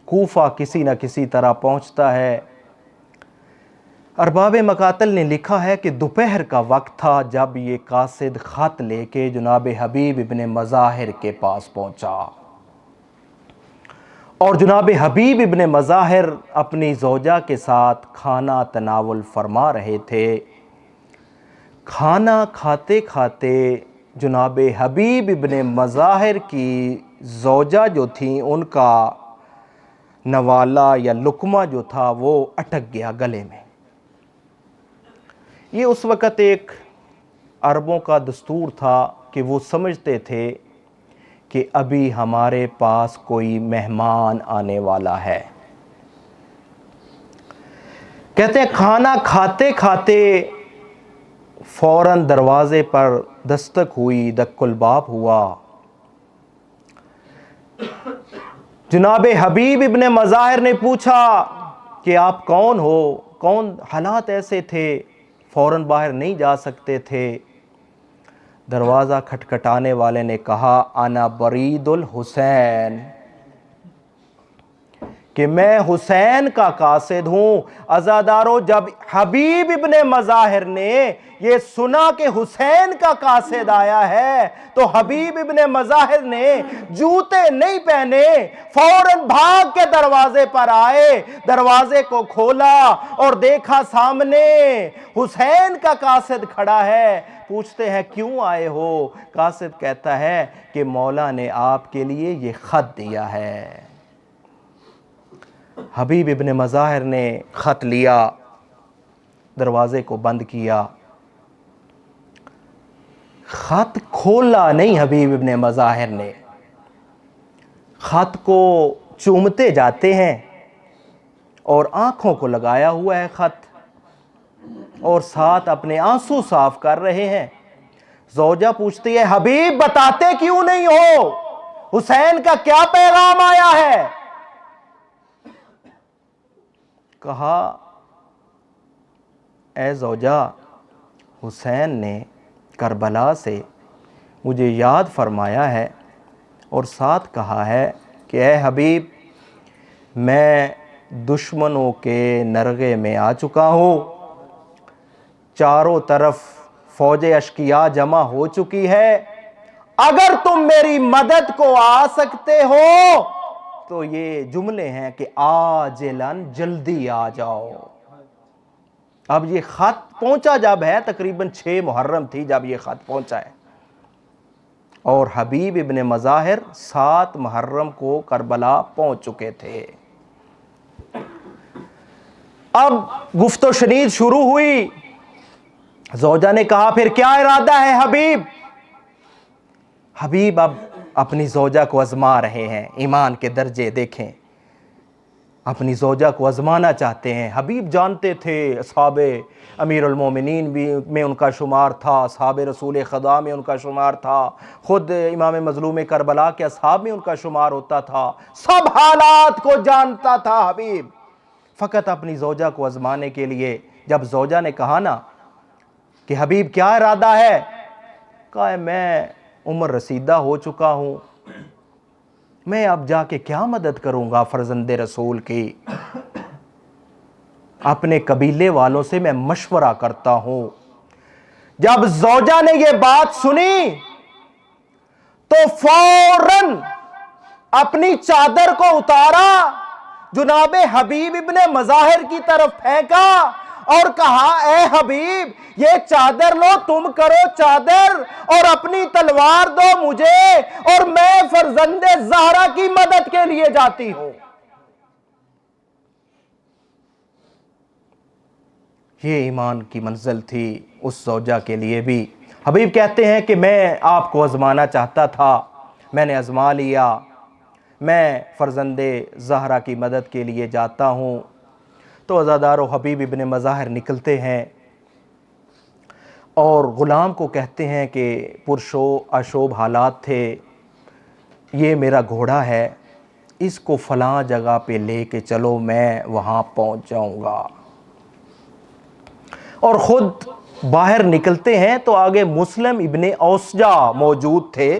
کوفہ کسی نہ کسی طرح پہنچتا ہے۔ ارباب مقاتل نے لکھا ہے کہ دوپہر کا وقت تھا جب یہ قاصد خط لے کے جناب حبیب ابن مظاہر کے پاس پہنچا، اور جناب حبیب ابن مظاہر اپنی زوجہ کے ساتھ کھانا تناول فرما رہے تھے۔ کھانا کھاتے کھاتے جناب حبیب ابن مظاہر کی زوجہ جو تھیں ان کا نوالا یا لقمہ جو تھا وہ اٹک گیا گلے میں۔ یہ اس وقت ایک عربوں کا دستور تھا کہ وہ سمجھتے تھے کہ ابھی ہمارے پاس کوئی مہمان آنے والا ہے۔ کہتے ہیں کھانا کھاتے کھاتے فوراً دروازے پر دستک ہوئی، دق الباب ہوا۔ جناب حبیب ابن مظاہر نے پوچھا کہ آپ کون ہو؟ کون؟ حالات ایسے تھے فوراً باہر نہیں جا سکتے تھے۔ دروازہ کھٹکھٹانے والے نے کہا انا برید الحسین، کہ میں حسین کا قاصد ہوں۔ عزادارو، جب حبیب ابن مظاہر نے یہ سنا کہ حسین کا قاصد آیا ہے تو حبیب ابن مظاہر نے جوتے نہیں پہنے، فوراً بھاگ کے دروازے پر آئے، دروازے کو کھولا اور دیکھا سامنے حسین کا قاصد کھڑا ہے۔ پوچھتے ہیں کیوں آئے ہو؟ قاصد کہتا ہے کہ مولا نے آپ کے لیے یہ خط دیا ہے۔ حبیب ابن مظاہر نے خط لیا، دروازے کو بند کیا، خط کھولا نہیں۔ حبیب ابن مظاہر نے خط کو چومتے جاتے ہیں اور آنکھوں کو لگایا ہوا ہے خط، اور ساتھ اپنے آنسو صاف کر رہے ہیں۔ زوجہ پوچھتی ہے حبیب بتاتے کیوں نہیں ہو؟ حسین کا کیا پیغام آیا ہے؟ کہا اے زوجہ، حسین نے کربلا سے مجھے یاد فرمایا ہے اور ساتھ کہا ہے کہ اے حبیب میں دشمنوں کے نرغے میں آ چکا ہوں، چاروں طرف فوج اشقیاء جمع ہو چکی ہے، اگر تم میری مدد کو آ سکتے ہو تو یہ جملے ہیں کہ آجلاً جلدی آ جاؤ۔ اب یہ خط پہنچا جب ہے، تقریباً 6 محرم تھی جب یہ خط پہنچا ہے، اور حبیب ابن مظاہر 7 محرم کو کربلا پہنچ چکے تھے۔ اب گفت و شنید شروع ہوئی۔ زوجہ نے کہا پھر کیا ارادہ ہے حبیب؟ حبیب اب اپنی زوجہ کو آزما رہے ہیں، ایمان کے درجے دیکھیں، اپنی زوجہ کو آزمانا چاہتے ہیں۔ حبیب جانتے تھے اصحاب امیر المومنین بھی میں ان کا شمار تھا، اصحاب رسول خدا میں ان کا شمار تھا، خود امام مظلوم کربلا کے اصحاب میں ان کا شمار ہوتا تھا، سب حالات کو جانتا تھا حبیب۔ فقط اپنی زوجہ کو آزمانے کے لیے جب زوجہ نے کہا نا کہ حبیب کیا ارادہ ہے، کہا میں عمر رسیدہ ہو چکا ہوں، میں اب جا کے کیا مدد کروں گا فرزند رسول کی، اپنے قبیلے والوں سے میں مشورہ کرتا ہوں۔ جب زوجہ نے یہ بات سنی تو فوراً اپنی چادر کو اتارا، جناب حبیب ابن مظاہر کی طرف پھینکا اور کہا اے حبیب یہ چادر لو، تم کرو چادر اور اپنی تلوار دو مجھے، اور میں فرزند زہرا کی مدد کے لیے جاتی ہوں۔ یہ ایمان کی منزل تھی اس زوجہ کے لیے بھی۔ حبیب کہتے ہیں کہ میں آپ کو آزمانا چاہتا تھا، میں نے آزما لیا، میں فرزند زہرا کی مدد کے لیے جاتا ہوں۔ تو عزادارو حبیب ابن مظاہر نکلتے ہیں اور غلام کو کہتے ہیں کہ پرشو اشوب حالات تھے، یہ میرا گھوڑا ہے، اس کو فلاں جگہ پہ لے کے چلو، میں وہاں پہنچ جاؤں گا۔ اور خود باہر نکلتے ہیں تو آگے مسلم ابن اوسجہ موجود تھے۔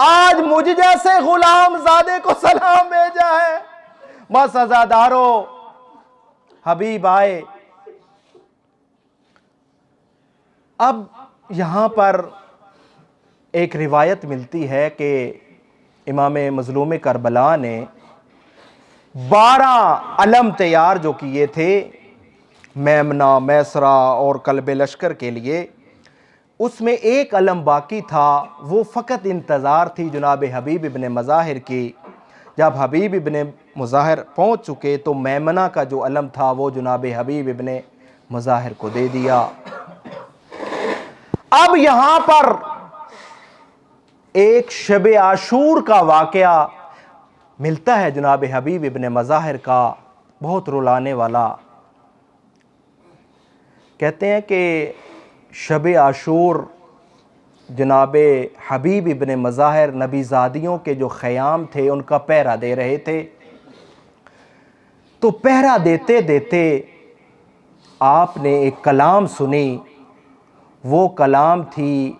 آج مجھ جیسے غلام زادے کو سلام بھیجا ہے۔ بس عزادارو، حبیب آئے۔ اب یہاں پر ایک روایت ملتی ہے کہ امام مظلوم کربلا نے 12 علم تیار جو کیے تھے میمنہ، میسرہ اور کلب لشکر کے لیے، اس میں ایک علم باقی تھا، وہ فقط انتظار تھی جناب حبیب ابن مظاہر کی۔ جب حبیب ابن مظاہر پہنچ چکے تو میمنہ کا جو علم تھا وہ جناب حبیب ابن مظاہر کو دے دیا۔ اب یہاں پر ایک شب عاشور کا واقعہ ملتا ہے جناب حبیب ابن مظاہر کا، بہت رلانے والا۔ کہتے ہیں کہ شب عاشور جناب حبیب ابن مظاہر نبی زادیوں کے جو خیام تھے ان کا پہرا دے رہے تھے۔ تو پہرا دیتے دیتے آپ نے ایک کلام سنی، وہ کلام تھی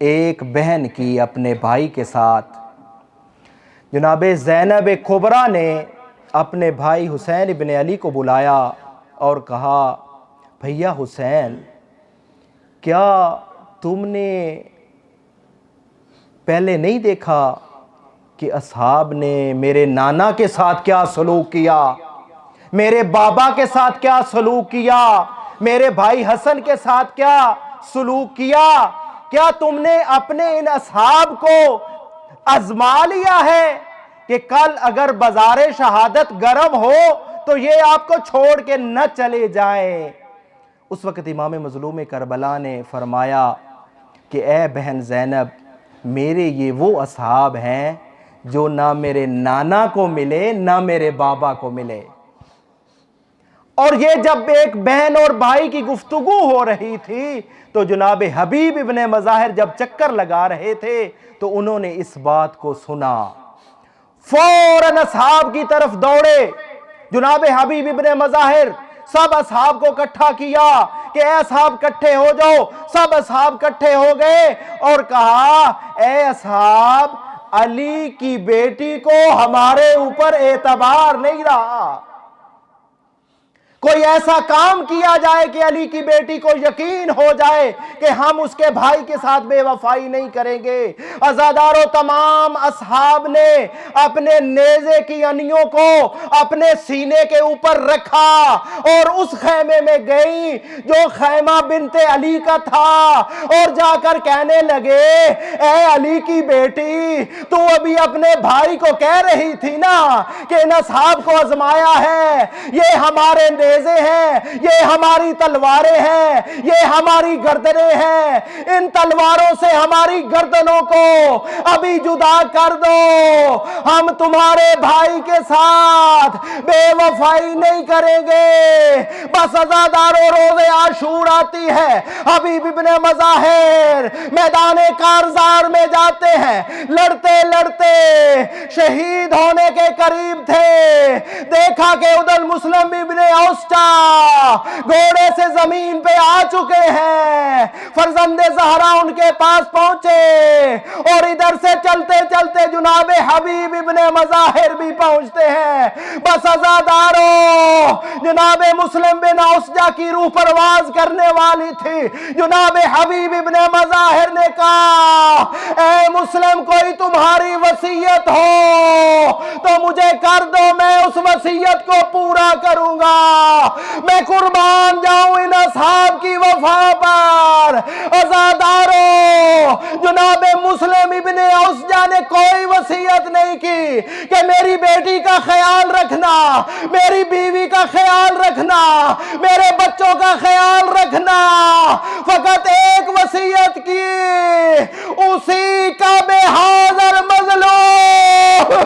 ایک بہن کی اپنے بھائی کے ساتھ۔ جناب زینب کبریٰ نے اپنے بھائی حسین ابن علی کو بلایا اور کہا، بھیا حسین، کیا تم نے پہلے نہیں دیکھا کہ اصحاب نے میرے نانا کے ساتھ کیا سلوک کیا، میرے بابا کے ساتھ کیا سلوک کیا، میرے بھائی حسن کے ساتھ کیا سلوک کیا؟ کیا تم نے اپنے ان اصحاب کو آزما لیا ہے کہ کل اگر بازار شہادت گرم ہو تو یہ آپ کو چھوڑ کے نہ چلے جائیں؟ اس وقت امام مظلوم کربلا نے فرمایا کہ اے بہن زینب، میرے یہ وہ اصحاب ہیں جو نہ میرے نانا کو ملے نہ میرے بابا کو ملے۔ اور یہ جب ایک بہن اور بھائی کی گفتگو ہو رہی تھی تو جناب حبیب ابن مظاہر جب چکر لگا رہے تھے تو انہوں نے اس بات کو سنا، فوراً اصحاب کی طرف دوڑے۔ جناب حبیب ابن مظاہر سب اصحاب کو اکٹھا کیا کہ اے اصحاب اکٹھے ہو جاؤ۔ سب اصحاب اکٹھے ہو گئے اور کہا، اے اصحاب، علی کی بیٹی کو ہمارے اوپر اعتبار نہیں رہا، کوئی ایسا کام کیا جائے کہ علی کی بیٹی کو یقین ہو جائے کہ ہم اس کے بھائی کے ساتھ بے وفائی نہیں کریں گے۔ عزادارو، تمام اصحاب نے اپنے نیزے کی انیوں کو اپنے سینے کے اوپر رکھا اور اس خیمے میں گئی جو خیمہ بنت علی کا تھا، اور جا کر کہنے لگے، اے علی کی بیٹی، تو ابھی اپنے بھائی کو کہہ رہی تھی نا کہ ان اصحاب کو آزمایا ہے، یہ ہمارے نیزے ہیں، یہ ہماری تلواریں ہیں، یہ ہماری گردنیں ہیں، ان تلواروں سے ہماری گردنوں کو ابھی جدا کر دو، ہم تمہارے بھائی کے ساتھ بے وفائی نہیں کریں گے۔ بس عزادارو، روز عاشور آتی ہے، حبیب ابن مظاہر میدان کارزار میں جاتے ہیں، لڑتے لڑتے شہید ہونے کے قریب تھے، دیکھا کہ ادھر مسلم ابن اوسٹا گھوڑے سے زمین پہ آ چکے ہیں، فرزند زہرا ان کے پاس پہنچے اور ادھر سے چلتے چلتے جناب حبیب ابن مظاہر بھی پہنچتے ہیں۔ بس عزادارو، جناب مسلم بن اوسجا کی روح پرواز کرنے والی تھی۔ جناب حبیب ابن مظاہر نے کہا، اے مسلم، کوئی تمہاری وصیت ہو تو مجھے کر دو، میں اس وصیت کو پورا کروں گا، میں قربان جاؤں ان اصحاب کی وفا پر۔ عزادارو، جناب مسلم ابن اوسجا نے کوئی وصیت نہیں کی کہ میری بیٹی کا خیال رکھنا، میری بیوی کا خیال رکھنا، میرے بچوں کا خیال رکھنا، فقط ایک وصیت کی، اسی کا بے حاضر مظلوم۔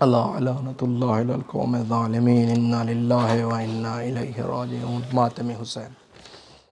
اللہ لعنت اللہ علی القوم الظالمین، انا للہ و انا الیہ راجعون۔ ماتم حسین۔